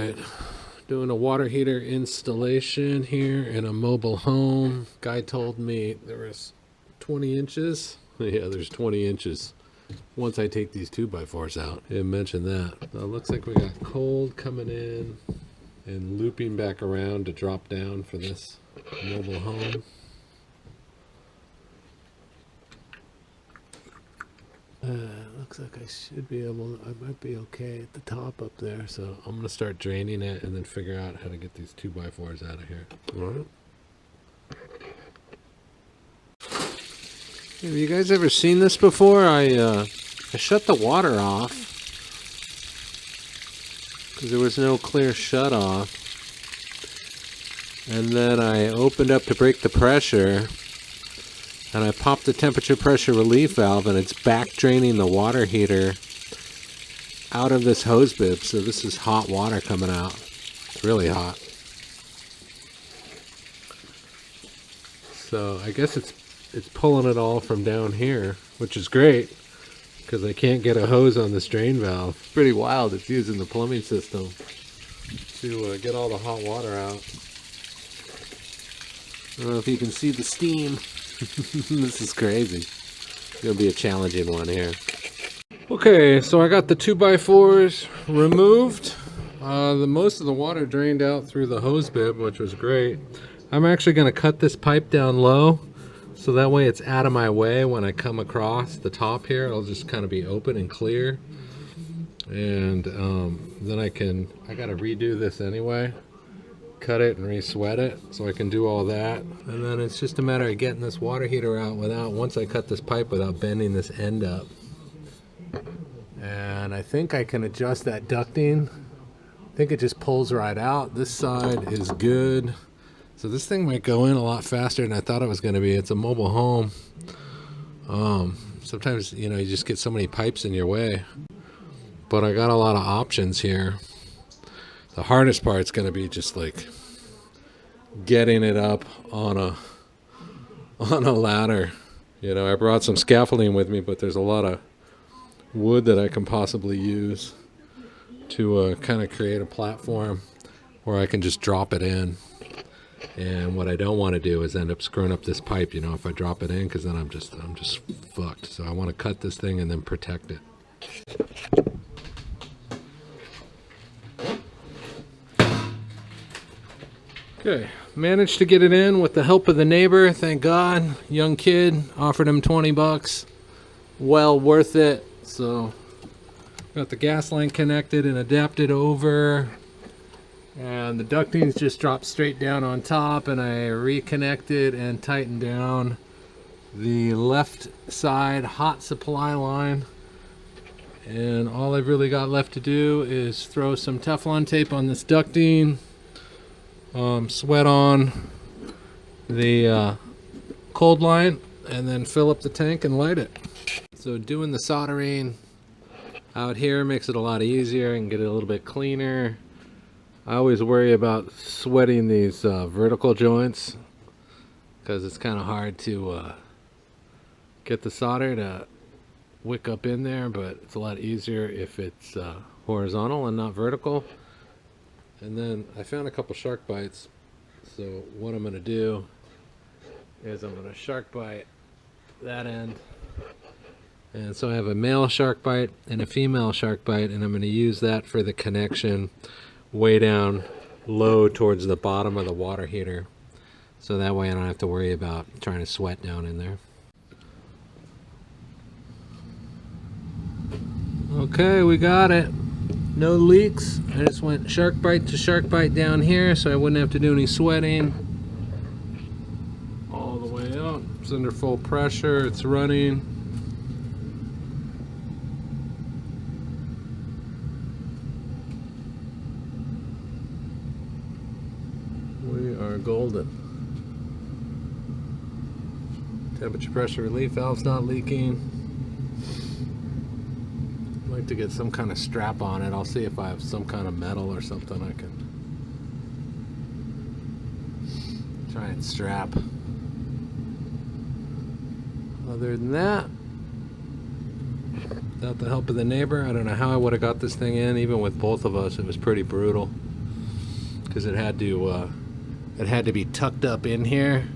Alright, doing a water heater installation here in a mobile home. Guy told me there was 20 inches. Yeah, there's 20 inches once I take these 2x4s out. It mentioned that. It looks like we got cold coming in and looping back around to drop down for this mobile home. Looks like I should be able, I might be okay at the top up there, so I'm going to start draining it and then figure out how to get these 2x4s out of here. Alright. Have you guys ever seen this before? I shut the water off because there was no clear shut off, and then I opened up to break the pressure and I popped the temperature pressure relief valve, and it's back draining the water heater out of this hose bib. So this is hot water coming out. It's really hot. So I guess it's pulling it all from down here, which is great because I can't get a hose on this drain valve. It's pretty wild. It's using the plumbing system to get all the hot water out. I don't know if you can see the steam. This is crazy. It's gonna be a challenging one here. Okay, so I got the 2x4s removed. Most of the water drained out through the hose bib, which was great. I'm actually gonna cut this pipe down low, so that way it's out of my way when I come across the top here. It'll just kind of be open and clear. And then I gotta redo this anyway. Cut it and re-sweat it, so I can do all that. And then it's just a matter of getting this water heater out once I cut this pipe without bending this end up. And I think I can adjust that ducting. I think it just pulls right out. This side is good. So this thing might go in a lot faster than I thought it was going to be. It's a mobile home. Sometimes, you just get so many pipes in your way. But I got a lot of options here. The hardest part is going to be just like getting it up on a ladder. I brought some scaffolding with me, but there's a lot of wood that I can possibly use to kind of create a platform where I can just drop it in. And what I don't want to do is end up screwing up this pipe, if I drop it in, because then I'm just fucked. So I want to cut this thing and then protect it. Okay, managed to get it in with the help of the neighbor, thank God. Young kid, offered him 20 bucks. Well worth it. So, got the gas line connected and adapted over. And the ductings just dropped straight down on top, and I reconnected and tightened down the left side hot supply line. And all I've really got left to do is throw some Teflon tape on this ducting. Sweat on the cold line, and then fill up the tank and light it. So doing the soldering out here makes it a lot easier and get it a little bit cleaner. I always worry about sweating these vertical joints because it's kind of hard to get the solder to wick up in there, but it's a lot easier if it's horizontal and not vertical. And then I found a couple shark bites, so what I'm going to do is I'm going to shark bite that end. And so I have a male shark bite and a female shark bite, and I'm going to use that for the connection way down low towards the bottom of the water heater. So that way I don't have to worry about trying to sweat down in there. Okay, we got it. No leaks. I just went shark bite to shark bite down here so I wouldn't have to do any sweating. All the way up. It's under full pressure. It's running. We are golden. Temperature pressure relief valve's not leaking. I'd like to get some kind of strap on it. I'll see if I have some kind of metal or something I can try and strap. Other than that, without the help of the neighbor, I don't know how I would have got this thing in. Even with both of us, it was pretty brutal. because it had to be tucked up in here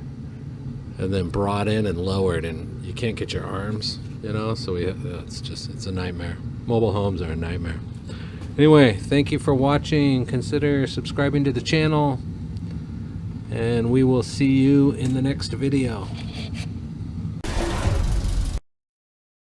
and then brought in and lowered, and you can't get your arms, you know, so it's a nightmare. Mobile homes are a nightmare. Anyway, thank you for watching. Consider subscribing to the channel, and we will see you in the next video.